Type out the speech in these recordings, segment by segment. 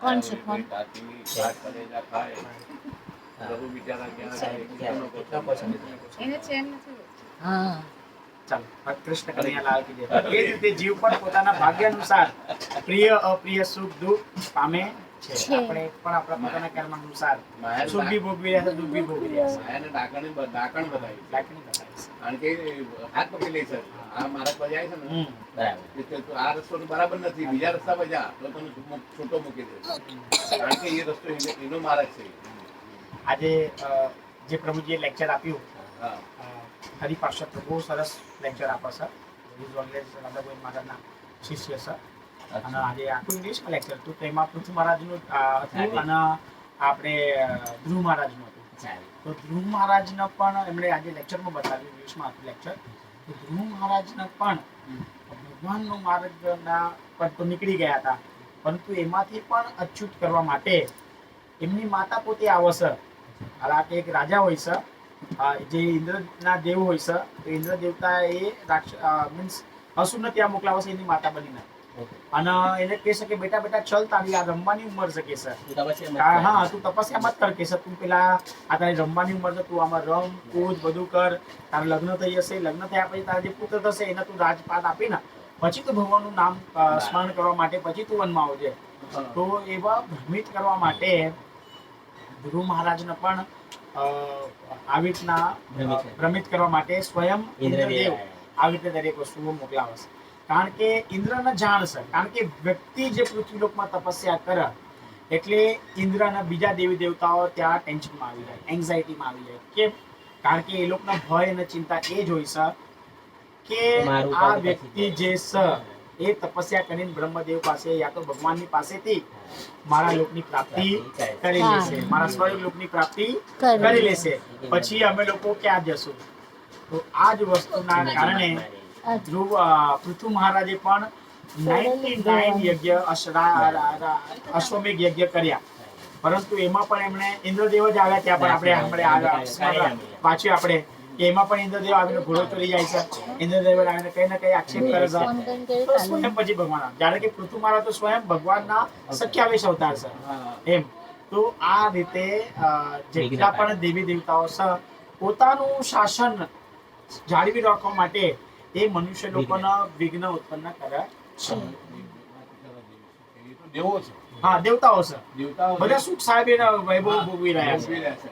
કોણ છે કોણ? હા ચાલો કૃષ્ણ કનૈયાલાલ કી જય. એ જ રીતે જીવ પણ પોતાના ભાગ્ય અનુસાર પ્રિય અપ્રિય સુખ દુઃખ પામે છે. આપણે પણ આપણા પોતાના કર્મ અનુસાર સુખ બી ભોગવી રહ્યા છે, દુઃખ બી ભોગવી રહ્યા છે. માયાને ડાકણ બતાવી લાકડી બતાવે છે. કારણ કે હાથ પકડી લે છે. આ મારા પર જાય છે ને બરાબર, તો આ રસ્તો બરાબર નથી, બીજા રસ્તા પર જા તો તને છૂટો મૂકી દે. કારણ કે એ રસ્તો એનો માર્ગ છે. આજે જે પ્રભુજીએ લેક્ચર આપ્યું, હા, હરિપાર્ષદ બહુ સરસ લેક્ચર આપે છે. રાધાગોવિંદ મહારાજના શિષ્ય છે. અને આજે આખું ઇંગ્લિશમાં લેક્ચર હતું. તેમાં પૃથ્વી મહારાજનું હતું અને આપણે ધ્રુવ મહારાજનું હતું. તો ધ્રુવ મહારાજને પણ એમણે આજે લેક્ચરમાં બતાવ્યું, ઇંગ્લિશમાં હતું લેક્ચર. તો ધ્રુવ મહારાજને પણ ભગવાનનો માર્ગના પર તો નીકળી ગયા હતા, પરંતુ એમાંથી પણ અચ્યુત કરવા માટે એમની માતા પોતે આવશે. હાલાકે એક રાજા હોય છે, જે ઇન્દ્રના દેવ હોય છે. તો ઇન્દ્ર દેવતા એ મીન્સ અસુરને ત્યાં મોકલાવે છે એની માતા બનીને. અને એને કહે છે કે બેટા બેટા ચલ, તારી આ રમવાની ઉંમર છે કે છે. હા, તું તપસ્યા મત કર કે છે. તું પેલા આ તારી રમવાની ઉંમર છે, તું આમાં રમ કૂદ બધું કર. તારા લગ્ન થઈ જશે, લગ્ન થયા પછી તારા જે પુત્ર થશે એને તું રાજપાટ આપીને પછી તું ભગવાનનું નામ સ્મરણ કરવા માટે પછી તું વનમાં આવજે. તો એવા ભ્રમિત કરવા માટે ધ્રુવ મહારાજને પણ આવી રીતના ભ્રમિત કરવા માટે સ્વયં ઇન્દ્રદેવ આવી રીતે દરેક વસ્તુઓ મોકલાવે છે. કારણ કે ઇન્દ્રને જાણ છે, કારણ કે વ્યક્તિ જે પૃથ્વીલોકમાં તપસ્યા કરે એટલે ઇન્દ્રના બીજા દેવી દેવતાઓ ત્યાં ટેન્શનમાં આવી જાય, એન્ઝાઇટીમાં આવી જાય. કેમ? કારણ કે એ લોકોના ભય અને ચિંતા એ જ હોય છે કે આ વ્યક્તિ જે છે એ તપસ્યા કરીને બ્રહ્મદેવ પાસે યા તો ભગવાનની પાસેથી મારા લોકની પ્રાપ્તિ કરી લેશે, મારા સ્વર્ગ લોકની પ્રાપ્તિ કરી લેશે, પછી અમે લોકો ક્યાં જશું? તો આ જ વસ્તુના કારણે ધ્રુવ પૃથુ મહારાજે પણ 99 યજ્ઞ અશ્વમેઘ યજ્ઞ કર્યા, પરંતુ એમાં પણ એમણે ઇન્દ્રદેવ જ આવ્યા. ત્યાં પણ આપણે પાછી આપણે કે એમાં પણ ઇન્દ્રદેવ આવીને ઘોડો ચોરી જાય છે. ઇન્દ્રદેવ આવીને કઈ ને કઈ આક્ષેપ કરે છે. તો સ્વયં પછી ભગવાન, જ્યારે કે પૃથુ મહારાજ તો સ્વયં ભગવાનના સખ્યાવીસ અવતાર છે એમ. તો આ રીતે જેટલા પણ દેવી દેવતાઓ છે પોતાનું શાસન જાળવી રાખવા માટે એ મનુષ્ય લોકોના વિઘ્ન ઉત્પન્ન કરે છે. દેવો છે. હા, દેવતાઓ છે. દેવતાઓ બધા સુખ સાહેબ એના વૈભવ ભોગવી રહ્યા છે.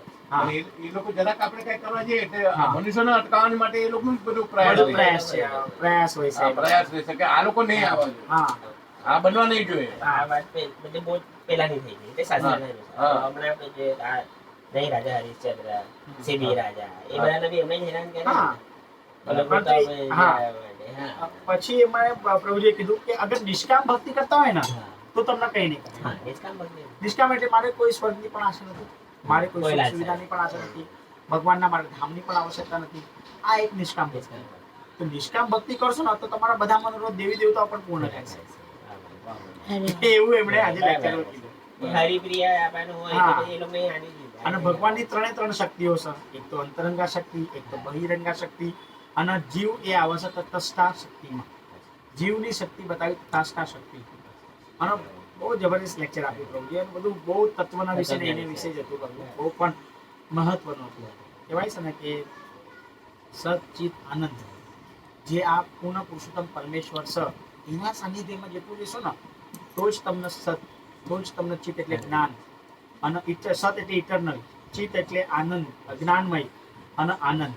એ લોકો જરાક આપણે કઈ કરવા જઈએ એટલે મનુષ્યને અટકાવવા માટે એ લોકોનું બધું પ્રયાસ છે, પ્રયાસ હોય છે. પ્રયાસ હોય છે કે આ લોકો નહીં આવવા જોઈએ, હા, આ બનવા નહીં જોઈએ. આ વાત બધી બહુ પહેલાની થઈ ગઈ, એટલે સાચી નથી. હમણાં આપણે જે આ નહીં રાજા હરિશ્ચંદ્ર, સિબી રાજા, એ બધાને બી એમને હેરાન કર્યા. પછી એમાં પ્રભુજીએ કીધું કે અગર નિષ્કામ ભક્તિ કરતા હોય ને તો તમને કઈ નહીં કરે. નિષ્કામ એટલે મારે કોઈ સ્વર્ગની પણ આશા નથી, મારે કોઈ સુખ સુવિધાની પણ આશા નથી, ભગવાનના મારે ધામની પણ આવશ્યકતા નથી. આ એક નિષ્કામ ભક્તિ. તો નિષ્કામ ભક્તિ કરશો ને તો તમારા બધા મનોરથ દેવી દેવતાઓ પણ પૂર્ણ થશે. એવું એમણે આજે લેક્ચરમાં કીધું. હરિપ્રિય આપવાનું હોય તો એ લોકો અને ભગવાનની ત્રણ શક્તિઓ છે. એક તો અંતરંગા શક્તિ, એક તો બહિરંગા શક્તિ, અને જીવ એ આવશે તટસ્થા શક્તિમાં. જીવની શક્તિ બતાવી તટસ્થા શક્તિ. અને બહુ જબરદસ્ત લેક્ચર આપ્યું પ્રભુજીએ. બધું બહુ તત્વના વિશે ને એને વિશે જ હતું. બહુ પણ મહત્વનું હતું. કહેવાય છે ને કે સચ્ચિત આનંદ જે આ પૂર્ણ પુરુષોત્તમ પરમેશ્વર છે એના સાનિધ્યમાં જેટલું લેશો ને તો જ તમને સત, તો જ તમને ચિત્ત એટલે જ્ઞાન, અને સત એટલે ઇટરનલ, ચિત્ત એટલે આનંદ, જ્ઞાનમય અને આનંદ.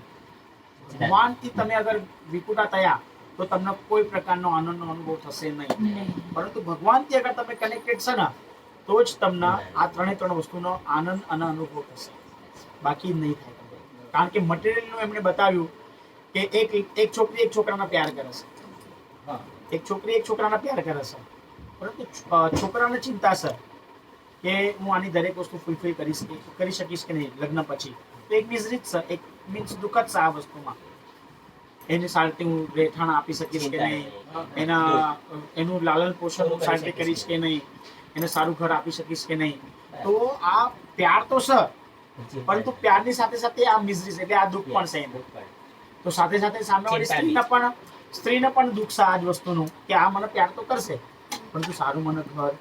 ભગવાનથી તમે અગર વિકુટા થયા તો તમને કોઈ પ્રકારનો આનંદનો અનુભવ થશે નહીં, પરંતુ ભગવાનથી અગર તમે કનેક્ટેડ છે ને તો જ તમને આ ત્રણ વસ્તુનો આનંદ અને અનુભવ થશે, બાકી નહીં થાય. કારણ કે મટીરિયલનું એમણે બતાવ્યું કે એક છોકરી એક છોકરાને પ્યાર કરે છે, એક છોકરી એક છોકરાને પ્યાર કરે છે, પરંતુ છોકરાને ચિંતા છે કે હું આની દરેક વસ્તુ ફૂલફિલ કરી શકીશ કે નહીં લગ્ન પછી. તો એક મિઝરી છે, એક મીન્સ દુઃખદ છે આ વસ્તુમાં. એની સાથે હું રહેઠાણ આપી શકીશ કે નહીં, એનું લાલન પોષણ હું સાથે કરીશ કે નહીં, એને સારું ઘર આપી શકીશ કે નહીં. તો આ પ્યાર તો છે, પરંતુ પ્યારની સાથે સાથે આ મિઝરી એટલે આ દુઃખ પણ છે. તો સાથે સાથે સામેવાળી સ્ત્રીને પણ સ્ત્રીને પણ દુઃખ છે આ જ વસ્તુનું કે આ મને પ્યાર તો કરશે પરંતુ સારું મને ઘર,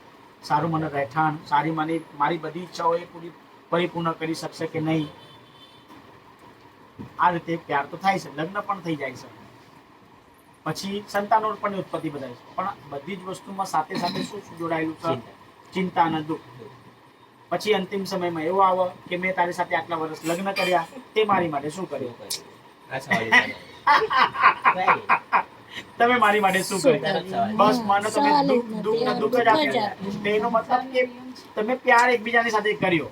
સારું મને રહેઠાણ, મારી બધી ઈચ્છાઓ એ પરિપૂર્ણ કરી શકશે કે નહીં. આ રીતે પ્યાર તો થાય છે, લગ્ન પણ થઈ જાય છે, પછી સંતાનો પણ ઉત્પત્તિ બધાય છે, પણ બધી જ વસ્તુમાં સાથે સાથે શું જોડાયેલું છે? ચિંતા અને દુઃખ. પછી અંતિમ સમયમાં એવું આવે કે મેં તારી સાથે આટલા વર્ષ લગ્ન કર્યા, તે મારી માટે શું કર્યું? આ સવાલ છે. Right. તમે મારી માટે શું કર્યું? બસ મને તમે દુઃખ ને દુઃખ જ આપ્યા. એનો મતલબ કે તમે પ્યાર એકબીજાની સાથે કર્યો,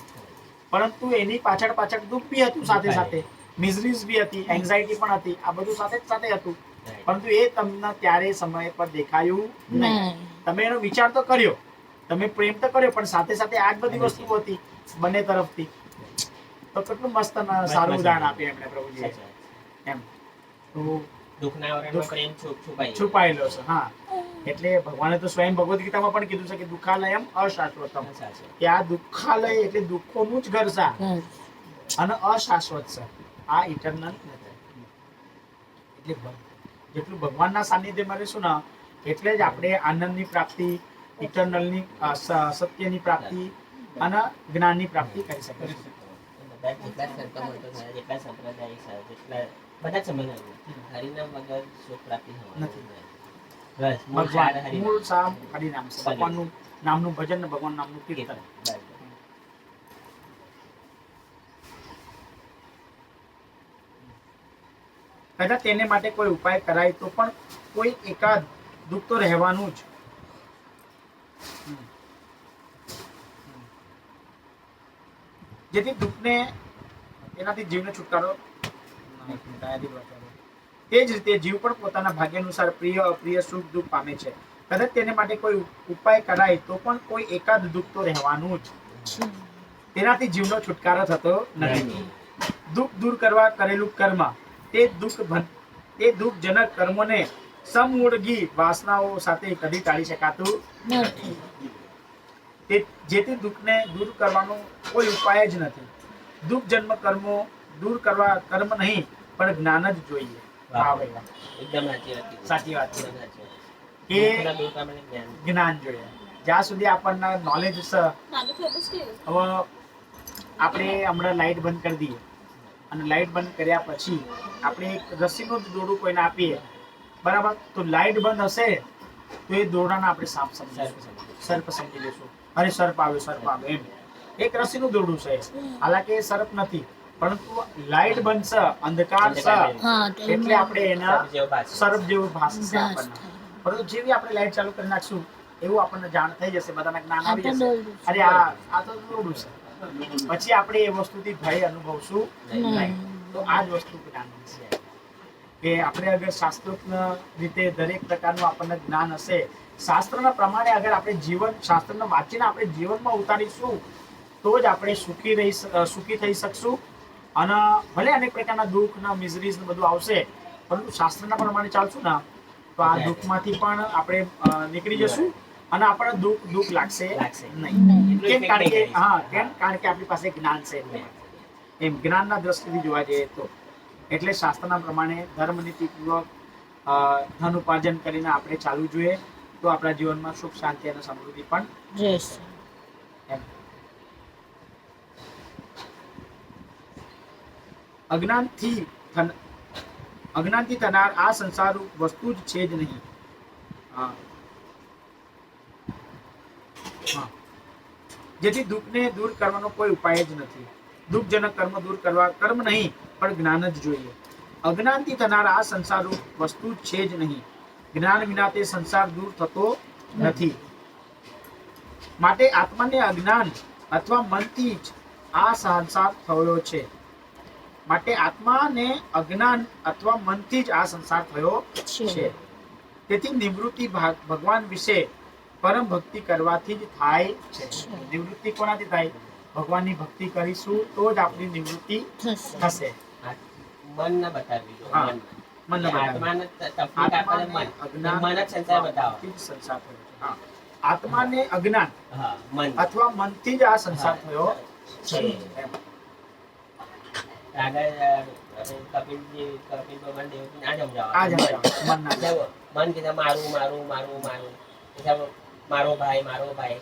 પરંતુ એની પાછળ દુઃખ બી હતું, સાથે સાથે મિઝરીઝ બી હતી, એન્ઝાયટી પણ હતી, આ બધું સાથે હતું, પરંતુ એ તમને ત્યારે સમય પર દેખાયું નહીં. તમે એનો વિચાર તો કર્યો, તમે પ્રેમ તો કર્યો, પણ સાથે સાથે આ જ બધી વસ્તુઓ હતી બંને તરફથી. તો કેટલું મસ્ત અને સારું ઉદાહરણ આપ્યું એમણે પ્રભુજી એમ. તો દુઃખના વરણમાં પ્રેમ છુપાયેલો છે. હા, એટલે ભગવાને તો સ્વયં ભગવદ ગીતામાં પણ કીધું છે કે દુઃખાલયમ અશાશ્વતમ, કે આ દુઃખાલય એટલે દુઃખોનું જ ઘર છે અને અશાશ્વત છે, આ ઇટરનલ નથી. એટલે જેટલું ભગવાનના સાનિધ્યમાં રહીશું ને એટલે જ આપણે આનંદની પ્રાપ્તિ, ઇટરનલની સત્યની પ્રાપ્તિ અને જ્ઞાનની પ્રાપ્તિ કરી શકીએ. જેટલા સંતો મંતો થયા, જેટલા સંપ્રદાય છે, જેટલા બધા જ સમજવું હરિનામ વગર સુખ પ્રાપ્તિ નથી. બસ ભગવાન મૂળ સામ હરિનામ છે, ભગવાનનું નામનું ભજન ને ભગવાન નામનું કીર્તન. કદાચ તેને માટે કોઈ ઉપાય કરાય તો પણ કોઈ એકાદ દુઃખ તો રહેવાનું જ. જેથી દુઃખને એનાથી જીવને છુટકારો તે જ રીતે જીવ પણ પોતાના ભાગ્ય અનુસાર પ્રિય અપ્રિય સુખ દુઃખ પામે છે. કદાચ તેને માટે કોઈ ઉપાય કરાય તો પણ કોઈ એકાદ દુઃખ તો રહેવાનું જ. તેનાથી જીવનો છુટકારો થતો નથી. દુઃખ દૂર કરવા કરેલું કર્મ તે દુઃખજનક કર્મોને સમૂળગી વાસનાઓ સાથે કદી ટાળી શકાતું નથી. જેથી દુઃખને દૂર કરવાનો કોઈ ઉપાય જ નથી. દુઃખ જન્મ કર્મો દૂર કરવા કર્મ નહીં પણ જ્ઞાન જ જોઈએ. એકદમ સાચી વાત છે કે જ્ઞાન જોઈએ. જ્યાં સુધી આપણને નોલેજ છે. હવે આપણે હમણાં લાઈટ બંધ કરી દઈએ અને લાઈટ બંધ કર્યા પછી આપણે એક રસીનું જ દોરડું કોઈને આપીએ, બરાબર, તો લાઈટ બંધ હશે તો એ દોરડાને આપણે સાપ સમજીશું, સર્પ સમજી લઈશું. અરે સર્પ આવ્યો એમ. એક રસીનું દોરડું છે, હાલાકી એ સર્પ નથી, પરંતુ લાઈટ બંધ છે, અંધકાર છે, એટલે આપણે એના સર્પ જેવું ભાસશે આપણને. પરંતુ જેવી આપણે લાઈટ ચાલુ કરી નાખશું એવું આપણને જાણ થઈ જશે, બધાને જ્ઞાન આવી જશે, અરે આ તો દોરડું છે. પછી આપણે એ વસ્તુથી ભય અનુભવશું નહીં. તો આ જ વસ્તુ જ્ઞાન છે કે આપણે અગર શાસ્ત્રોક્ત રીતે દરેક પ્રકારનું આપણને જ્ઞાન હશે, શાસ્ત્રના પ્રમાણે અગર આપણે શાસ્ત્રને વાંચીને આપણે જીવનમાં ઉતારીશું તો જ આપણે સુખી થઈ શકશું. અને ભલે અનેક પ્રકારના દુઃખ ને મિઝરીઝ ને બધું આવશે, પરંતુ શાસ્ત્રના પ્રમાણે ચાલશું ને તો આ દુઃખમાંથી પણ આપણે નીકળી જશું અને આપણને દુઃખ લાગશે નહીં. કેમ? કારણ કે આપણી પાસે જ્ઞાન છે. એમ જ્ઞાનના દ્રષ્ટિથી જોવા જઈએ તો એટલે શાસ્ત્રના પ્રમાણે ધર્મ નીતિપૂર્વક ધન ઉપાર્જન કરીને આપણે ચાલવું જોઈએ, તો આપણા જીવનમાં સુખ શાંતિ અને સમૃદ્ધિ પણ રહેશે. અજ્ઞાનથી થનાર આ સંસાર વસ્તુ જ છે જ નહીં. જેથી દુઃખને દૂર કરવાનો કોઈ ઉપાય જ નથી. દુઃખજનક કર્મ દૂર કરવા કર્મ નહીં પણ જ્ઞાન જ જોઈએ. અજ્ઞાનથી થનાર આ સંસાર વસ્તુ જ છે જ નહીં. જ્ઞાન વિના તે સંસાર દૂર થતો નથી. માટે આત્માને અજ્ઞાન અથવા મનથી જ આ સંસાર થયો છે. તેથી નિવૃત્તિ ભગવાન વિશે પરમ ભક્તિ કરવાથી જ થાય છે. નિવૃત્તિ કોનાથી થાય? ભગવાનની ભક્તિ કરીશું તો જ આપણી નિવૃત્તિ થશે. મન ન બતાવવી જોઈએ. મન ન બતાવવી. આત્માને અજ્ઞાન અથવા મનથી જ આ સંસાર થયો છે. આગળ કપિલ ભગવાન દેવકીને આ આ જ સમજાવવા. મન ના મન કીધા મારું મારું મારું મારું પછી મારો ભાઈ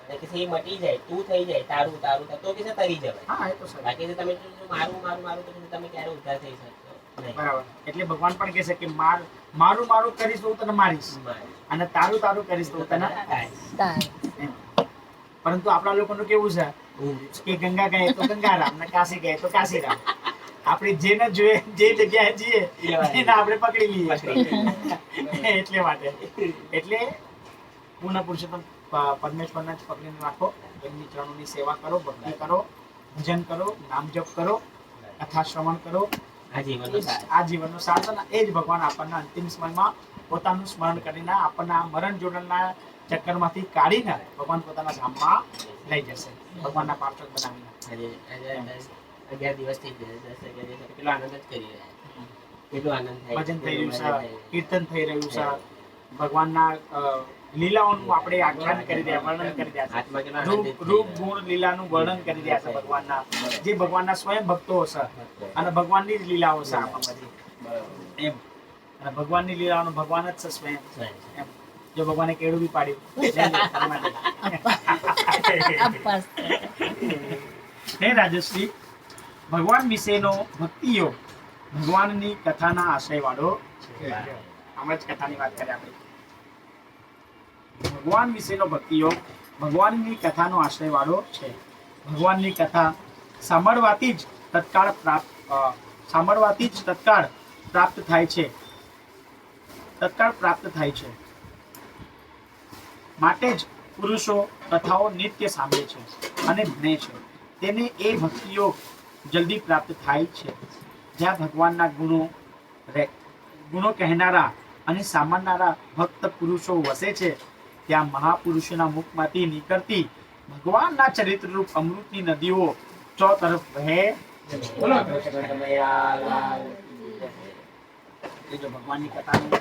અને પછી એ મટી જાય તું થઈ જાય તારું તારું તો પછી તરી જવાય. હા એ તો સર બાકી તો તમે જો મારું મારું મારું તો પછી તમે ક્યારે ઉદ્ધાર થઈ શકશો નહીં. બરાબર. એટલે ભગવાન પણ કહે છે કે મારું મારું કરીશ તો હું તને મારીશ અને તારું તારું કરીશ તો હું તને તાર એમ. પરંતુ આપણા લોકોનું કેવું છે કે ગંગા ગયે તો ગંગારામ ને કાશી ગયે તો કાશીરામ. આપણે જેને જોઈએ જે જગ્યાએ જઈએ એને આપણે પકડી લઈએ એટલે માટે એટલે પૂર્ણ પુરુષોત્તમ પરમેશ્વરના જ પકડીને રાખો, એમની ચરણોની સેવા કરો, ભક્તિ કરો, ભજન કરો, નામ જપ કરો, કથા શ્રવણ કરો. આ જીવનનો સાર. આ જીવનનો સાર છે ને એ જ ભગવાન આપણને અંતિમ સમયમાં પોતાનું સ્મરણ કરીને આપણને આ મરણ જોડણના ચક્કરમાંથી કાઢીને ભગવાન પોતાના ધામમાં લઈ જશે, ભગવાનના પાર્ષદ બનાવીને. આજે 11 દિવસ થઈ ગયા, 10 11 દિવસ કેટલો આનંદ જ કરી રહ્યા. કેટલો આનંદ થાય. ભજન થઈ રહ્યું છે, કીર્તન થઈ રહ્યું છે, ભગવાનના લીલાઓનું આપણે આખ્યાન કરી રહ્યા, વર્ણન કરી રહ્યા છે. આત્મા કેટલો આનંદિત થઈ રૂપ ગયો. ગુણ લીલાનું વર્ણન કરી રહ્યા છે ભગવાનના, જે ભગવાનના સ્વયં ભક્તો છે અને ભગવાનની જ લીલાઓ છે આમાં બધી એમ. અને ભગવાનની લીલાઓનું ભગવાન જ છે સ્વયં એમ. જો ભગવાને કેળું બી પાડ્યું અપાસ હે રાજશ્રી, ભગવાન વિશેનો ભક્તિ યોગ ભગવાનની કથાના આશ્રય વાળો છે. આમ જ કથાની વાત કરીએ આપણે. ભગવાન વિશેનો ભક્તિ યોગ ભગવાનની કથાનો આશ્રય વાળો છે. ભગવાનની કથા સાંભળવાથી જ તત્કાળ પ્રાપ્ત થાય છે. તત્કાળ પ્રાપ્ત થાય છે. માટે જ પુરુષો કથાઓ નિત્ય સાંભળે છે અને ભણે છે. તેને એ ભક્તિ યોગ જલ્દી પ્રાપ્ત થાય છે. જ્યાં ભગવાનના ગુણો કહેનારા અને સાંભળનારા ભક્ત પુરુષો વસે છે, ત્યાં મહાપુરુષોના મુખમાંથી નીકળતી ભગવાનના ચરિત્રરૂપ અમૃતની નદીઓ ચોતરફ વહે. બોલો એ જો ભગવાનની કથાનું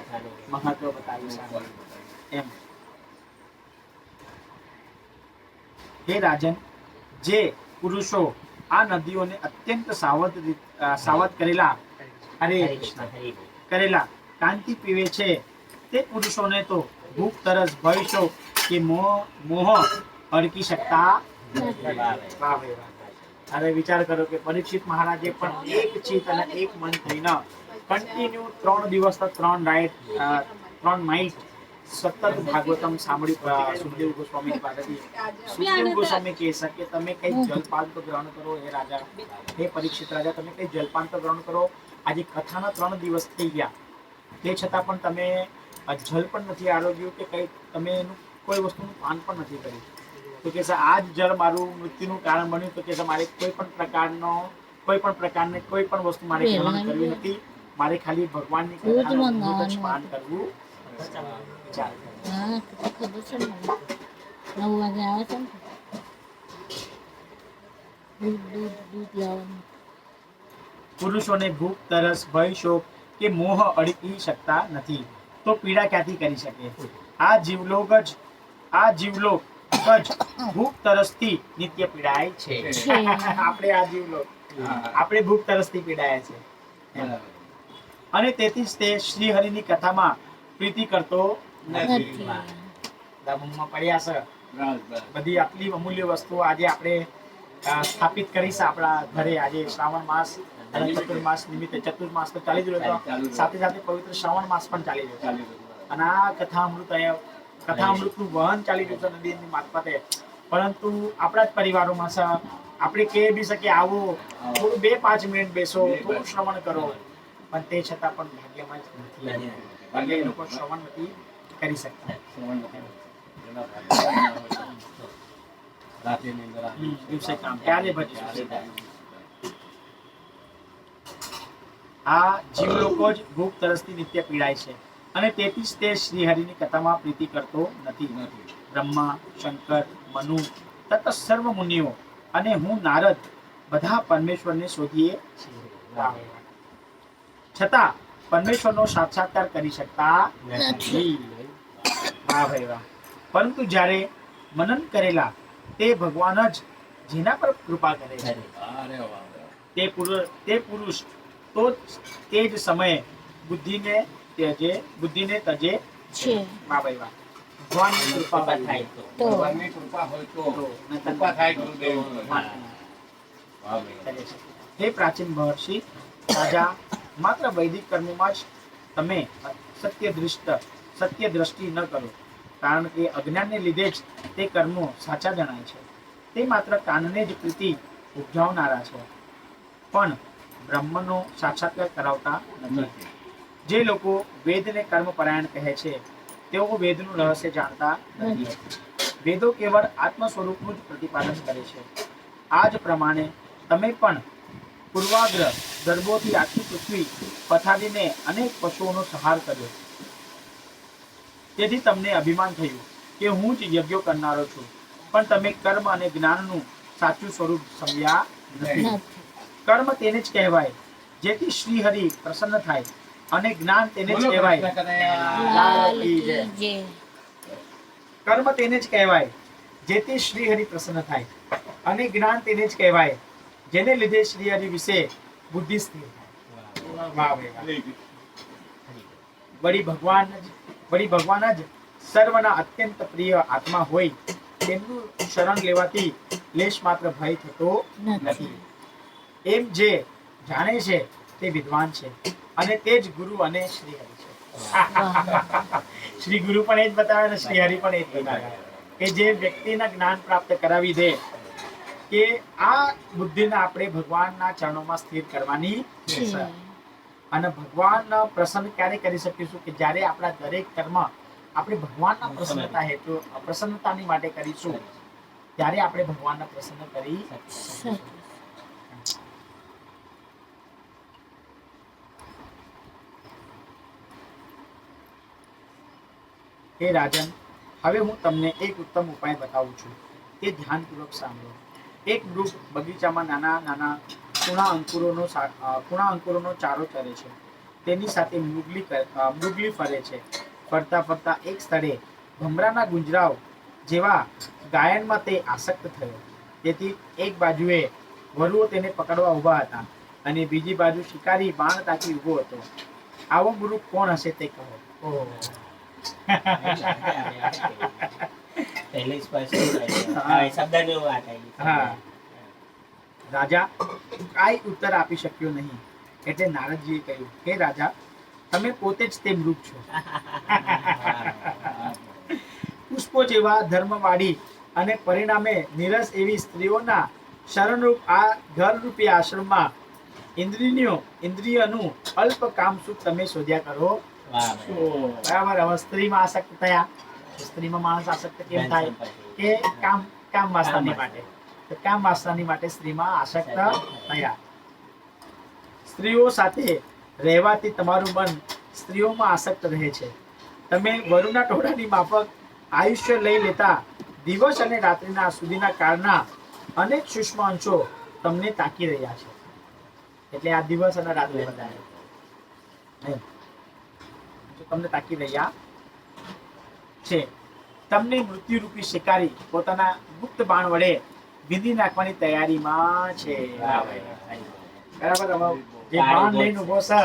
મહત્વ બતાવ્યું છે એમ. હે રાજન, જે પુરુષો આ નદીઓને અત્યંત સાવધ કરેલા કાંતિ પીવે છે, તે પુરુષોને તો ભૂખ, તરસ, ભય, શોક કે મોહ અડકી શકતા નથી. હવે વિચાર કરો કે પરીક્ષિત મહારાજે પણ એક ચિત્ત અને એક મન થઈને કન્ટિન્યુ 3 દિવસ 3 નાઈટ 3 નાઈટ સતત ભાગવતમ સાંભળ્યું સુખદેવ ગોસ્વામી પાસેથી. સુખદેવ ગોસ્વામી કહે છે કે તમે કઈ જલપાન તો ગ્રહણ કરો હે રાજા, હે પરીક્ષિત રાજા, તમે કઈ જલપાન તો ગ્રહણ કરો. આજે કથાના 3 દિવસ થઈ ગયા, તે છતાં પણ તમે જલ પણ નથી આરોગ્યું કે કઈ તમે એનું કોઈ વસ્તુનું પાન પણ નથી કર્યું. તો કે આ જ જળ મારું મૃત્યુનું કારણ બન્યું. તો કે મારે કોઈ પણ પ્રકારની કોઈ પણ વસ્તુ મારે ગ્રહણ કરવી નથી. મારે ખાલી ભગવાનની કથાનું દૂધ જ પાન કરવું. હા તો ખબર છે ને 9 વાગે આવે છે ને દૂધ લાવવાનું. પુરુષોને ભૂખ, તરસ, ભય, શોક કે મોહ અડકી શકતા નથી, તો પીડા ક્યાંથી કરી શકે? આ જીવલોક જ ભૂખ તરસથી નિત્ય પીડાય છે. આપણે આ જીવલોક આપણે ભૂખ તરસથી પીડાય છે. અને તેથી જ તે શ્રી હરિની કથામાં પ્રીતિ કરતો નથી. દામમાં પડ્યા છે બધી આટલી અમૂલ્ય વસ્તુઓ આજે આપણે સ્થાપિત કરી છે આપણા ઘરે. આજે શ્રાવણ માસ અને ચતુર્માસ નિમિત્તે, ચતુર્માસ તો ચાલી જ રહ્યો હતો, સાથે સાથે પવિત્ર શ્રાવણ માસ પણ ચાલી રહ્યો છે. અને આ કથા અમૃતનું વહન ચાલી રહ્યું છે નદીની મારફતે. પરંતુ આપણા જ પરિવારોમાં છે, આપણે કહી બી શકીએ આવો થોડું 2-5 મિનિટ બેસો, થોડું શ્રવણ કરો, પણ તે છતાં પણ ભાગ્યમાં જ નથી. ભાગ્ય એ લોકો શ્રવણ નથી કરી શકતા. દિવસે કામ ક્યારે ભજીશું? આ જીવ લોકો જ ભૂખ તરસથી નિત્ય પીડાય છે અને તેથી જ તે શ્રી હરિની કથામાં પ્રીતિ કરતો નથી. બ્રહ્મા, શંકર, મનુ તથા સર્વ મુનિઓ અને હું નારદ બધા પરમેશ્વરને શોધીએ છતાં પરમેશ્વરનો સાક્ષાત્કાર કરી શકતા નથી. વાહ ભાઈ વાહ. પરંતુ જ્યારે મનન કરેલા તે ભગવાન જ જેના પર કૃપા કરે છે, તે પુરુષ તો તે જ સમયે બુદ્ધિને તજે છે. વાહ ભાઈ વાહ. ભગવાનની કૃપા કૃપા થાય થાય તો તો ભગવાનની કૃપા હોય તો કૃપા થાય ગુરુદેવ. વાહ ભાઈ. હે પ્રાચીન મહર્ષિ રાજા, માત્ર વૈદિક કર્મોમાં જ તમે સત્ય દ્રષ્ટિ ન કરો, કારણ કે અજ્ઞાનને લીધે જ તે કર્મો સાચા જણાય છે. તે માત્ર કાનને જ પ્રીતિ ઉપજાવનારા છે, પણ બ્રહ્મનો સાક્ષાત્કાર કરાવતા નથી. જે લોકો વેદને કર્મપરાયણ કહે છે, તેઓ વેદનું રહસ્ય જાણતા નથી. વેદો કેવળ આત્મ સ્વરૂપનું જ પ્રતિપાદન કરે છે. આ જ પ્રમાણે તમે પણ પૂર્વાગ્ર ગર્ભોથી આખી પૃથ્વી પથારીને અનેક પશુઓનો સંહાર કર્યો. તેથી તમને અભિમાન થયું કે હું જ યજ્ઞો કરનારો છું, પણ તમે કર્મ અને જ્ઞાનનું સાચું સ્વરૂપ સમજ્યા નથી. નથી. કર્મ તેને જ કહેવાય જેથી શ્રી હરિ પ્રસન્ન થાય, અને જ્ઞાન તેને જ બોલો કહેવાય. કૃષ્ણ કનૈયા. લાલ કી જય. કર્મ તેને જ કહેવાય જેથી શ્રી હરિ પ્રસન્ન થાય, અને જ્ઞાન તેને જ કહેવાય જેને લીધે શ્રી હરિ વિશે બુદ્ધિ સ્થિર થાય. વાહ ભાઈ વાહ. વળી ભગવાન જ સર્વના અત્યંત પ્રિય આત્મા હોય, તેમનું શરણ લેવાથી લેશ માત્ર ભય થતો નથી. એમ જે જાણે છે તે વિદ્વાન છે, અને તે જ ગુરુ અને શ્રી હરિ છે. શ્રી ગુરુ પણ એ જ બતાવે ને શ્રી હરિ પણ એ જ બતાવે કે જે વ્યક્તિના જ્ઞાન પ્રાપ્ત કરાવી દે કે આ બુદ્ધિને આપણે ભગવાનના ચરણોમાં સ્થિર કરવાની છે. અને ભગવાન પ્રસન્ન ક્યારે કરી શકીશું કે જ્યારે આપણા દરેક કર્મ આપણે ભગવાનના પ્રસન્નતાની માટે કરીશું, ત્યારે આપણે ભગવાનને પ્રસન્ન કરી શકીશું. હે રાજન, હવે હું તમને એક ઉત્તમ ઉપાય બતાવું છું, તે ધ્યાનપૂર્વક સાંભળો. એક મૃગ બગીચામાં નાના નાના કૂણા અંકુરોનો ચારો ચરે છે. તેની સાથે મૃગલી ફરે છે. ફરતા ફરતા એક સ્થળે ભમરાના ગુંજરાવ જેવા ગાયનમાં તે આસક્ત થયો. તેથી એક બાજુએ વરુઓ તેને પકડવા ઊભા હતા, અને બીજી બાજુ શિકારી બાણ તાકી ઊભો હતો. આવો મૃગ કોણ હશે તે કહો. પહેલી સ્પર્શ શબ્દની વાત આવી. હા. રાજા કાંઈ ઉત્તર આપી શક્યો નહીં, એટલે નારદજીએ કહ્યું, હે રાજા, તમે પોતે જ તે મૃગ છો. પુષ્પો જેવા ધર્મવાળી અને પરિણામે નિરસ એવી સ્ત્રીઓના શરણરૂપ આ ઘરરૂપી આશ્રમમાં ઇન્દ્રિયનું અલ્પ કામ સુખ તમે શોધ્યા કરો. બરાબર. હવે સ્ત્રીમાં આસક્ત થયા. સ્ત્રીમાં માણસ આસક્ત કેમ થાય કે કામ વાસનાની માટે. કામ વાસનાની માટે સ્ત્રીમાં આસક્ત થયા. સ્ત્રીઓ સાથે રહેવાથી તમારું મન સ્ત્રીઓમાં આસક્ત રહે છે. તમે વરુના ટોળાની માફક આયુષ્ય લઈ લેતા દિવસ અને રાત્રિના સુધીના કાળના અનેક સૂક્ષ્મ અંશો તમને તાકી રહ્યા છે. એટલે આ દિવસ અને રાત્રિ બધા તમને તાકી રહ્યા છે. તમને મૃત્યુરૂપી શિકારી પોતાના ગુપ્ત બાણ વડે વિધિ નાખવાની તૈયારીમાં છે. બરાબર. જે બાણ લઈને ઉભો છે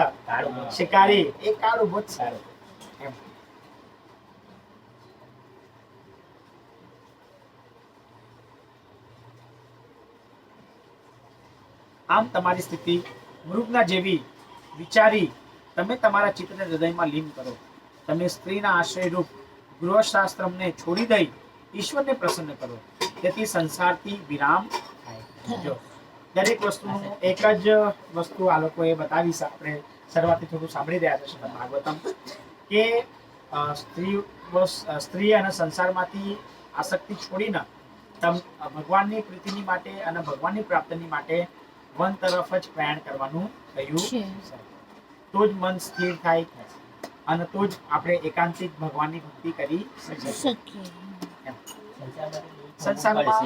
શિકારી, એ કાળ ઉભો જ છે. આમ તમારી સ્થિતિ મૃગના જેવી વિચારી તમે તમારા ચિત્તને હૃદયમાં લીન કરો. તમે સ્ત્રીના આશ્રયરૂપ ગૃહશાસ્ત્રમને છોડી દઈ ઈશ્વરને પ્રસન્ન કરો. તેથી સંસારથી વિરામ થાય. દરેક વસ્તુનું એક જ વસ્તુ આ લોકોએ બતાવી છે. આપણે શરૂઆતથી થોડું સાંભળી રહ્યા છે શ્રીમદ ભાગવતમ કે સ્ત્રી અને સંસારમાંથી આસક્તિ છોડીને ભગવાનની પ્રીતિની માટે અને ભગવાનની પ્રાપ્તિની માટે વન તરફ જ પ્રયાણ કરવાનું કહ્યું. તો જ મન સ્થિર થાય, અને તો જ આપણે એકાંતિક ભગવાનની ભક્તિ કરી શકીએ. સંસારમાં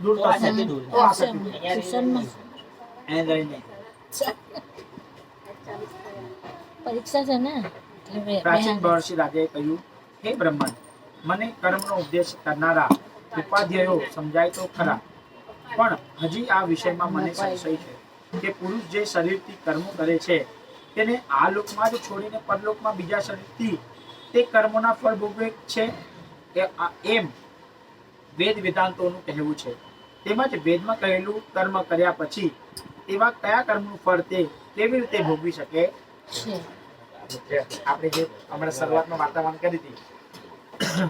દૂર થશે તો આસક્તિ પરીક્ષા છે ને. પ્રાચીન મહર્ષિ રાજાએ કહ્યું, હે બ્રહ્મન, મને કર્મનો ઉપદેશ કરનારા ઉપાધ્યાયો સમજાય તો ખરા, પણ હજી આ વિષયમાં મને સંશય છે. કે પુરુષ જે શરીરથી કર્મો કરે છે તેને આ લોકમાં જ છોડીને પરલોકમાં બીજા શરીરથી તે કર્મોના ફળ ભોગવે છે એમ વેદ વેદાંતોનું કહેવું છે. તેમજ વેદમાં કહેલું કર્મ કર્યા પછી એવા કયા કર્મનું ફળ તે કેવી રીતે ભોગવી શકે છે. આપણે જે હમણાં શરૂઆતમાં વાતાવરણ કરી હતી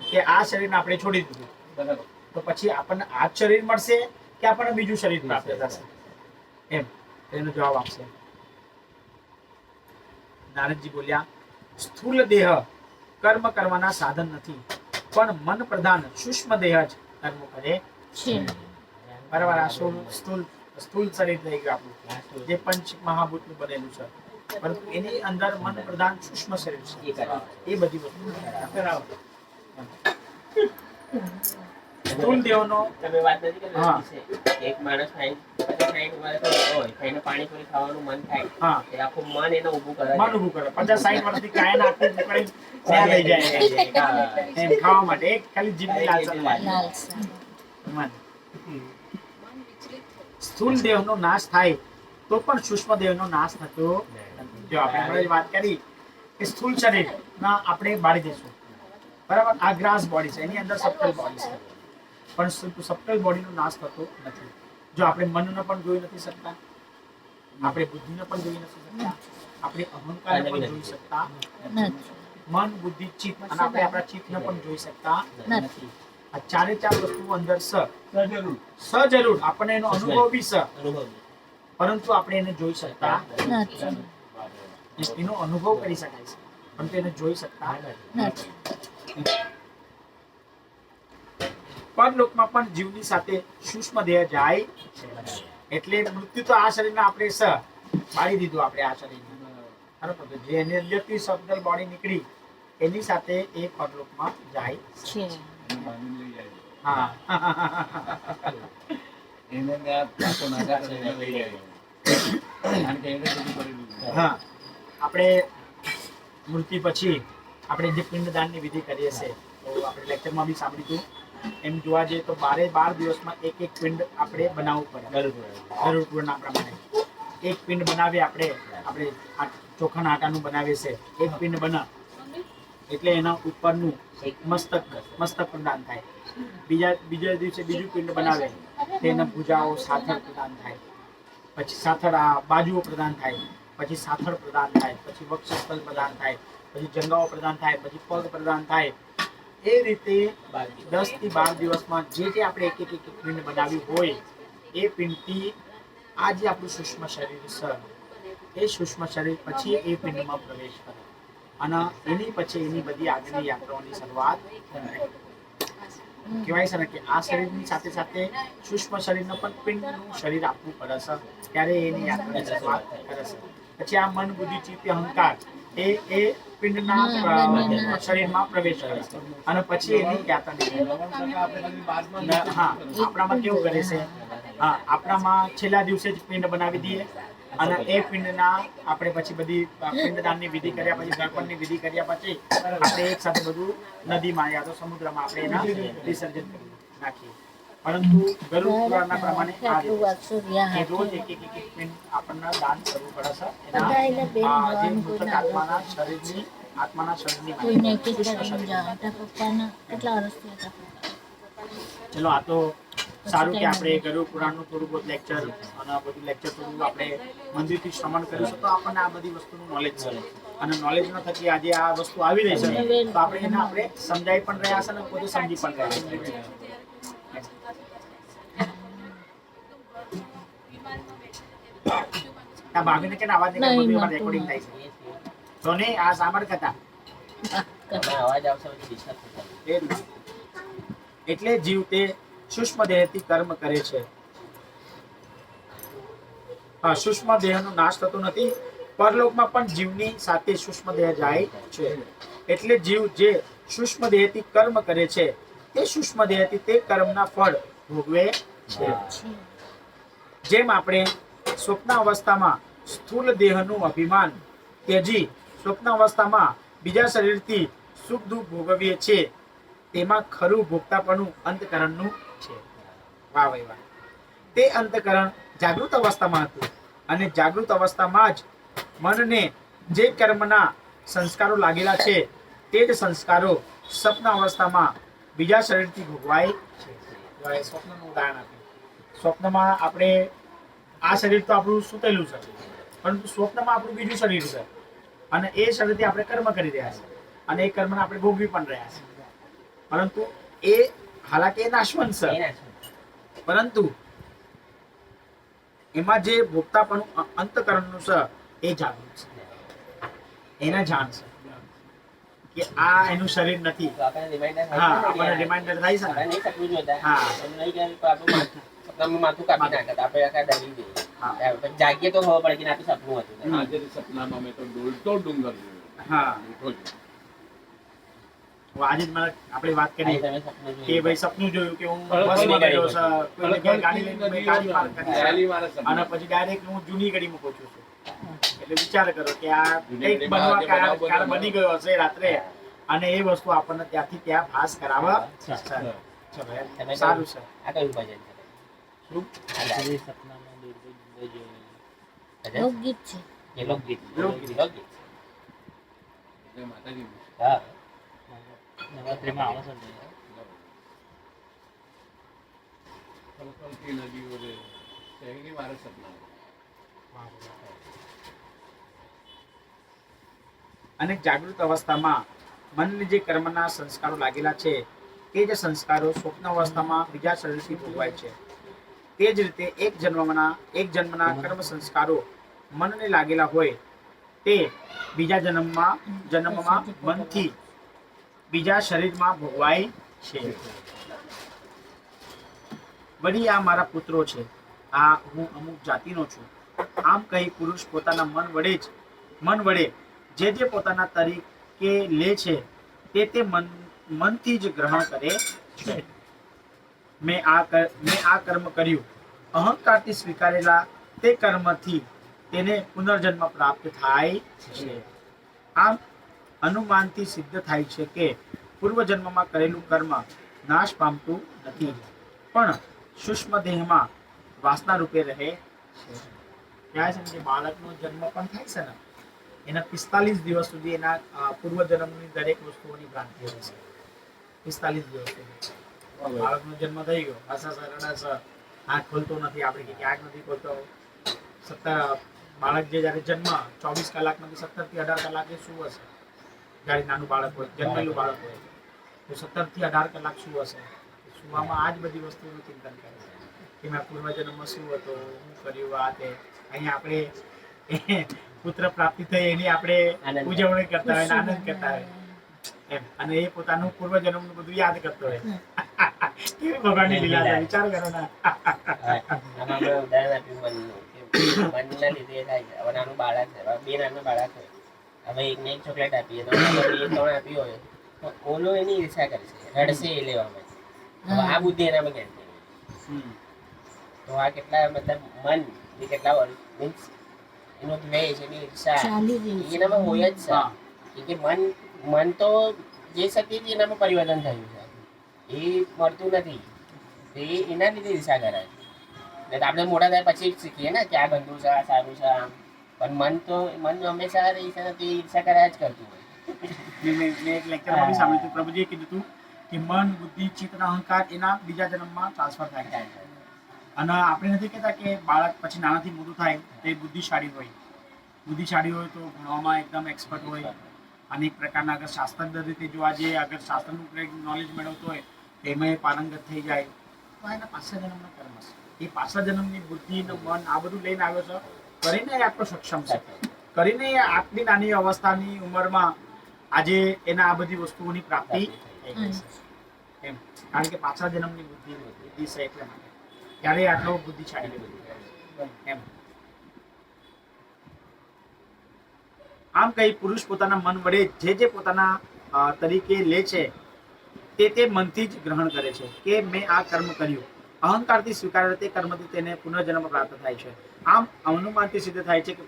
કે આ શરીરને આપણે છોડી દીધું, બરાબર. તો પછી આપણને આ જ શરીર મળશે કે આપણને બીજું શરીર પ્રાપ્ત થશે? એમ એનો જવાબ આપશે. નારદજી બોલ્યા, સ્થૂલ દેહ કર્મ કરવાના સાધન નથી, પણ મન પ્રધાન સૂક્ષ્મ દેહ જ કર્મ કરે છે. બરાબર. આ સ્થૂલ શરીર થઈ ગયું આપણું, જે પંચ મહાભૂતનું બનેલું છે, પરંતુ એની અંદર મન પ્રધાન સૂક્ષ્મ શરીર છે. એ બધી વસ્તુ સ્થૂલ દેહનો તમે વાત નથી કરી હા. વિશે. એક માણસ 60 વર્ષ હોય, ખાઈને પાણીપુરી ખાવાનું મન થાય, હા એ આખું મન એને ઊભું કરે. મન ઊભું કરે. 50-60 વર્ષથી કાયા નાખી પકડી ત્યાં લઈ જાય એમ ખાવા માટે. એક ખાલી જીભની લાલસા માટે. લાલસા. મન. સ્થૂલ દેહનો નાશ થાય તો પણ સૂક્ષ્મ દેહનો નાશ થતો નથી. જો આપણે હમણાં જ વાત કરી કે સ્થૂલ શરીરના આપણે બાળી દઈશું, બરાબર. આ ગ્રાસ બોડી છે, એની અંદર સબટલ બોડી છે, પણ સબટલ બોડીનો નાશ થતો નથી. જો આપણે મનને પણ જોઈ નથી શકતા, આપણે બુદ્ધિને પણ જોઈ નથી શકતા, આપણે અહંકારને પણ જોઈ શકતા નથી. મન, બુદ્ધિ, ચિત્ત અને આપણે આપણા ચિત્તને પણ જોઈ શકતા નથી. આ ચારે ચાર વસ્તુઓ અંદર સજરૂર આપણને એનો અનુભવ બી છે, અનુભવ. પરંતુ આપણે એને જોઈ શકતા નથી. એનો અનુભવ કરી શકાય છે, પરંતુ એને જોઈ શકતા નથી. પરલોકમાં પણ જીવની સાથે સૂક્ષ્મ દેહ જાય છે. એટલે મૃત્યુ તો આ શરીરને આપણે બાળી દીધું. આપણે આ શરીરને બરાબર, તો જે એની અંદરથી સબટલ બોડી નીકળી એની સાથે એ પરલોકમાં જાય છે. હા. એને ત્યાં પાછો નાગા કરીને લઈ જાય. કારણ કે એને બધું કરેલું છે. હા, આપણે મૃત્યુ પછી આપણે જે પિંડદાનની વિધિ કરીએ છીએ, તો આપણે લેક્ચરમાં બી સાંભળ્યું હતું. એમ જોવા જઈએ તો 12 દિવસમાં એક પિંડ આપણે બનાવવું પડે. ગરુડ પુરાણના પ્રમાણે એક પિંડ બનાવીએ આપણે ચોખાના આટાનું બનાવીએ છીએ. એક પિંડ બને એટલે એના ઉપરનું મસ્તક પ્રદાન થાય. બીજા દિવસે બીજું પિંડ બનાવે તેના ભુજાઓ સાથળ પ્રદાન થાય, પછી સાથળ આ બાજુઓ પ્રદાન થાય, પછી સાથળ પ્રદાન થાય, પછી વક્ષસ્થળ પ્રદાન થાય, પછી જંગાઓ પ્રદાન થાય, પછી પગ પ્રદાન થાય. એ રીતે 10 થી 12 દિવસમાં જે આપણે એક પિંડ બનાવ્યું હોય એ પિંડથી આ જે આપણું સૂક્ષ્મ શરીર છે એ સૂક્ષ્મ શરીર પછી એ પિંડમાં પ્રવેશ કરે અને એની પછી એની બધી આગળની યાત્રાઓની શરૂઆત થાય. કહેવાય છે ને કે આ શરીરની સાથે સાથે સૂક્ષ્મ શરીરને પણ પિંડનું શરીર આપવું પડે છે, ત્યારે એની યાત્રાની શરૂઆત કરે છે. પછી આ મન, બુદ્ધિ, ચિત્ત, અહંકાર એ પિંડના શરીરમાં પ્રવેશ કરે છે અને પછી એની યાત્રા આપણામાં કેવું કરે છે? હા, આપણામાં છેલ્લા દિવસે જ પિંડ બનાવી દઈએ અને એ પિંડના આપણે પછી બધી પિંડદાનની વિધિ કર્યા પછી, તર્પણની વિધિ કર્યા પછી આપણે એક સાથે બધું નદીમાં યા તો સમુદ્રમાં આપણે એના વિસર્જન કરી નાખીએ. પરંતુ ગરુડ પુરાણના પ્રમાણે આ રીતે રોજ એક પિંડ આપણને દાન કરવું પડે છે. એના જે મૃતક આત્માના શરીરની ચલો, આ તો સારું કે આપણે ગરુડ પુરાણનું થોડું બહુ લેક્ચર અને બધું લેક્ચર થોડું આપણે મંદિરથી શ્રવણ કરીશું તો આપણને આ બધી વસ્તુનું નોલેજ છે અને નોલેજ ન થકી આજે આ વસ્તુ આવી રહી છે તો આપણે સમજાઈ પણ રહ્યા છે અને પોતે સમજી પણ રહ્યા છે. આ ભાભીને કે અવાજ રેકોર્ડિંગ થાય છે તો નહીં આ સાંભળ કથા અવાજ આવશે પછી ડિસ્ટર્બ થશે. એટલે જીવ તે સૂક્ષ્મ દેહથી કર્મ કરે છે. હા, સૂક્ષ્મ દેહનો નાશ થતો નથી, પરલોકમાં પણ જીવની સાથે સૂક્ષ્મ દેહ જાય છે. એટલે જીવ જે સૂક્ષ્મ દેહથી કર્મ કરે છે તે સૂક્ષ્મ દેહથી તે કર્મના ફળ ભોગવે છે. જેમ આપણે સ્વપ્ન અવસ્થામાં સ્થૂળ દેહનું અભિમાન ત્યજી સ્વપ્ન અવસ્થામાં બીજા શરીરથી સુખ દુઃખ ભોગવીએ છીએ, તેમાં ખરું ભોગતાપણું અંતકરણનું છે. વાહ ભાઈ વાહ. તે અંતકરણ જાગૃત અવસ્થામાં હતું અને જાગૃત અવસ્થામાં જ મનને જે કર્મના સંસ્કારો લાગેલા છે તે જ સંસ્કારો સ્વપ્ન અવસ્થામાં બીજા શરીરથી ભોગવાય છે. સ્વપ્નનું ઉદાહરણ આપ્યું. સ્વપ્નમાં આપણે આ શરીર તો આપણું સૂતેલું છે, પરંતુ સ્વપ્નમાં આપણું બીજું શરીર છે અને એ શરીરથી આપણે કર્મ કરી રહ્યા છીએ અને એ કર્મને આપણે ભોગવી પણ રહ્યા છીએ. પરંતુ એ હાલાકી નાશવંત છે, પરંતુ એમાં જે ભોગતાપણું અંતકરણનું છે એ જાગૃત છે, એના જાણ છે કે આ એનું શરીર નથી. તો આપણને રિમાઇન્ડર હા, આપણને રિમાઇન્ડર થાય છે ને. નહીં સપનું જોતા હા. એમ નહીં કે આપણું સપનામાં માથું કાપી નાખે તો આપણે આખા ડરી જઈએ. હા. પછી જાગીએ તો ખબર પડે કે ના, આ તો સપનું હતું. આજે સપનામાં મેં તો ડોલતો ડુંગર જોયો. હા, મીઠો જોયો. આજે જ મને આપણે વાત કરી તમે સપનું કે જોયું. ભાઈ સપનું જોયું કે હું ખરેખર બસમાં બેઠો છું, કોઈ ખરેખર જગ્યાએ ગાડી લઈને મેં ગાડી પાર્ક કરી છે. પહેલી વાર સપનું. અને પછી ડાયરેક્ટ હું જૂની ગળીમાં પહોંચું છું. એટલે વિચાર કરો કે આ જૂની કંઈક ગળીમાં બનવા આજે બનાવ કારણ બન્યો. બની ગયો હશે રાત્રે અને એ વસ્તુ આપણને ત્યાંથી ત્યાં ભાસ કરાવે છે. ચલો, તમે એમ સારું છે. આ કયું ભજન છે? શું? આ ગાય. સપનામાં ભજન? લોકગીત છે. એ લોકગીત. લોકગીત. લોકગીત. એટલે માતાજીનું. હા. નવરાત્રિમાં આવે છે ને. ખલખલતી નદીઓ રે, પહેલી વાર સપના. અને જાગૃત અવસ્થામાં મનને જે કર્મના સંસ્કારો લાગેલા છે તે જ સંસ્કારો સ્વપ્ન અવસ્થામાં બીજા શરીરથી ભોગવાય છે. તે જ રીતે એક જન્મના કર્મ સંસ્કારો મનને લાગેલા હોય તે બીજા જન્મમાં મનથી બીજા શરીરમાં ભોગવાય છે. વળી આ મારા પુત્રો છે, આ હું અમુક જાતિનો છું. આમ કહી પુરુષ પોતાના મન વડે જે પોતાના તરીકે લે છે તે મનથી જ ગ્રહણ કરે છે. મેં આ કર્મ કર્યું, અહંકારથી સ્વીકારેલા તે કર્મથી તેને પુનર્જન્મ પ્રાપ્ત થાય છે. આમ અનુમાનથી સિદ્ધ થાય છે કે પૂર્વજન્મમાં કરેલું કર્મ નાશ પામતું નથી, પણ સૂક્ષ્મ દેહમાં વાસના રૂપે રહે છે. કહેવાય છે ને કે બાળકનો જન્મ પણ થાય છે ને એના 45 દિવસ સુધી એના પૂર્વજન્મની દરેક વસ્તુઓની ભ્રાંતિ હોય છે. 45 દિવસ સુધી બાળકનો જન્મ થઈ ગયો, આંખ ખોલતો નથી, આપણે કે આંખ નથી ખોલતો. બાળક જે જયારે જન્મ 24 કલાકમાંથી 17 થી 18 કલાકે શું હશે? જયારે નાનું બાળક હોય, જન્મેલું બાળક હોય તો 17 થી 18 કલાક શું હશે? સુવામાં આ જ બધી વસ્તુનું ચિંતન કરે છે કે મેં પૂર્વજન્મમાં શું હતો, શું કર્યું, આ તે. અહીંયા આપણે પુત્ર પ્રાપ્તિ થઈ એની આપણે ઉજવણી કરતા હોય, આનંદ કરતા હોય એમ, અને એ પોતાનું પૂર્વજન્મનું બધું યાદ કરતો હોય. કેવી ભગવાનની લીલા છે, વિચાર કરો ને. આમાં આપણે ઉદાહરણ આપ્યું મનનું. કે મનના લીધે થાય છે. હવે નાનું બાળક છે, હવે બે નાનું બાળક હોય, હવે એકને એક ચોકલેટ આપીએ તો બે ત્રણ આપી હોય તો ઓલો એની ઈર્ષા કરશે, રડશે એ લેવામાં. હવે આ બુદ્ધિ એનામાં ક્યાંથી આવી? તો આ કેટલા મતલબ મન એ કેટલા વર્ષ મીન્સ એનો દ્વેષ, એની ઈર્ષા એનામાં હોય જ છે. કે મન તો જે શક્તિ હતી એનામાં પરિવર્તન થયું છે, એ મળતું નથી, એ એના લીધે ઈર્ષા કરાય. એટલે આપણે મોટા થાય પછી જ શીખીએ ને કે આ ગંદુ છે, આ સારું છે, આમ. પણ મન હંમેશા ઈર્ષા કર્યા જ કરતું હોય. મેં એક લેક્ચરમાં બી સાંભળ્યું હતું, પ્રભુજીએ કીધું હતું કે મન, બુદ્ધિ, ચિત્ત અને અહંકાર એના બીજા જન્મમાં ટ્રાન્સફર થાય છે. અને આપણે નથી કહેતા કે બાળક પછી નાનાથી મોટું થાય તે બુદ્ધિશાળી હોય તો ભણવામાં એકદમ એક્સપર્ટ હોય, અનેક પ્રકારના અગર શાસ્ત્રજ્ઞ રીતે જોવા જઈએ, અગર શાસ્ત્રનું કંઈક નોલેજ મેળવતો હોય તો એમાં એ પારંગત થઈ જાય. તો એના પાછલા જન્મનો કર્મ છે, એ પાછલા જન્મની બુદ્ધિ, મન આ બધું લઈને આવ્યો છે, કરીને એ આટલો સક્ષમ છે, કરીને આટલી નાની અવસ્થાની ઉંમરમાં આજે એના આ બધી વસ્તુઓની પ્રાપ્તિ થઈ ગઈ છે એમ. કારણ કે પાછલા જન્મની બુદ્ધિ છે, એટલા માટે ત્યારે આટલો બુદ્ધિશાળી એમ. આમ કહી પુરુષ પોતાના મન વડે જે પોતાના તરીકે લે છે તે મનથી જ ગ્રહણ કરે છે કે મેં આ કર્મ કર્યું. અહંકારથી સ્વીકારેલા તે કર્મથી તેને પુનર્જન્મ પ્રાપ્ત થાય છે. આમ અનુમાનથી સિદ્ધ થાય છે કે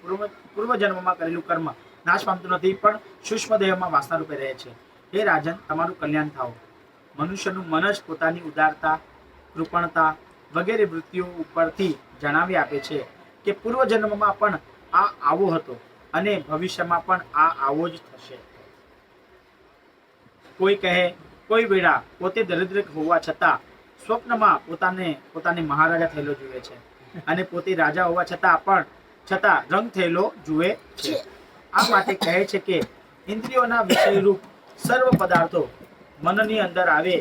પૂર્વજન્મમાં કરેલું કર્મ નાશ પામતું નથી, પણ સૂક્ષ્મ દેહમાં વાસના રૂપે રહે છે. હે રાજન, તમારું કલ્યાણ થાવ. મનુષ્યનું મન જ પોતાની ઉદારતા, કૃપણતા વગેરે વૃત્તિઓ ઉપરથી જણાવી આપે છે કે પૂર્વજન્મમાં પણ આ આવો હતો અને ભવિષ્યમાં પણ આ આવો જ થશે. કોઈ કહે કોઈ વેળા પોતે દરિદ્ર હોવા છતાં સ્વપ્નમાં પોતાને મહારાજા થયેલો જુએ છે અને પોતે રાજા હોવા છતાં રંગ થયેલો જુએ છે. આ માટે કહે છે કે ઇન્દ્રિયોના વિષયરૂપ સર્વ પદાર્થો મનની અંદર આવે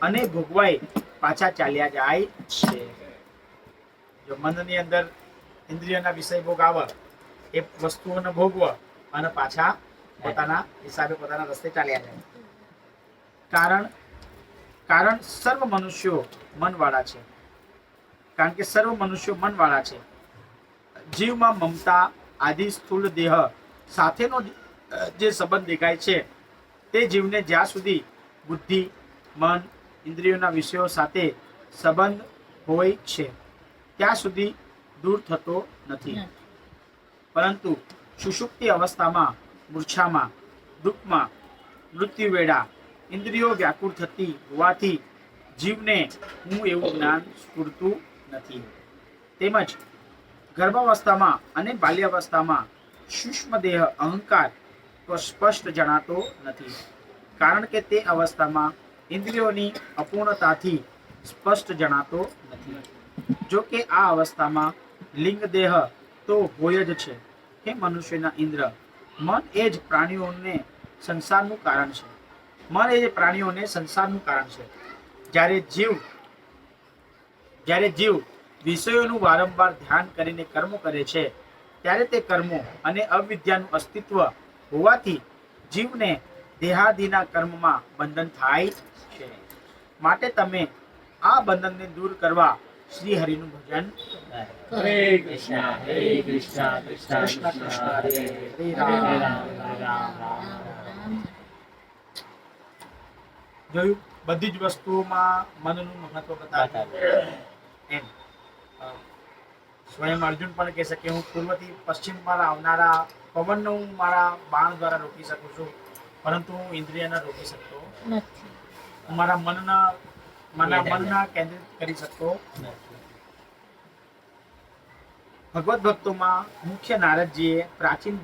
અને ભોગવાઈ પાછા ચાલ્યા જાય છે. જો મનની અંદર ઇન્દ્રિયોના વિષય ભોગ આવે, એ વસ્તુઓને ભોગવ અને પાછા પોતાના હિસાબે પોતાના રસ્તે ચાલ્યા જાય. કારણ સર્વ મનુષ્યો મનવાળા છે. કારણ કે સર્વ મનુષ્યો મનવાળા છે. જીવમાં મમતા આદિ સ્થૂળ દેહ સાથેનો જે સંબંધ દેખાય છે તે જીવને જ્યાં સુધી બુદ્ધિ, મન, ઇન્દ્રિયોના વિષયો સાથે સંબંધ હોય છે ત્યાં સુધી દૂર થતો નથી. પરંતુ સુષુપ્તિ અવસ્થામાં, મૂર્છામાં, દુઃખમાં, મૃત્યુ વેળા ઇન્દ્રિયો વ્યાકુળ થતી હોવાથી જીવને હું એવું જ્ઞાન સ્ફુરતું નથી. તેમજ ગર્ભાવસ્થામાં અને બાલ્યાવસ્થામાં સૂક્ષ્મ દેહ અહંકાર સ્પષ્ટ જણાતો નથી. કારણ કે તે અવસ્થામાં ઇન્દ્રિયોની અપૂર્ણતાથી સ્પષ્ટ જણાતો નથી. જો કે આ અવસ્થામાં લિંગ દેહ તો હોય જ છે. હે મનુષ્યના ઇન્દ્ર, મન એ જ પ્રાણીઓને સંસારનું કારણ છે. મન એ જ પ્રાણીઓને સંસારનું કારણ છે. જ્યારે જીવ વિષયોનું વારંવાર ધ્યાન કરીને કર્મો કરે છે ત્યારે તે કર્મો અને અવિદ્યાનું અસ્તિત્વ હોવાથી જીવને દેહાદિના કર્મમાં બંધન થાય છે. માટે તમે આ બંધનને દૂર કરવા શ્રી હરિનું ભજન હરે કૃષ્ણ કૃષ્ણ કૃષ્ણ હરે હરે રામ રામ રામ જોયું. બધી જ વસ્તુઓમાં મનનું મહત્વ બતાવ્યું. એમ સ્વયં અર્જુન પણ કહે છે કે હું પૂર્વથી પશ્ચિમ પર આવનારા પવનને હું મારા બાણ દ્વારા રોકી શકું છું, પરંતુ હું ઇન્દ્રિયને રોકી શકતો નથી. હું મારા મનના કેન્દ્રિત કરી શકતો. ભગવત ભક્તોમાં મુખ્ય નારદજીએ પ્રાચીન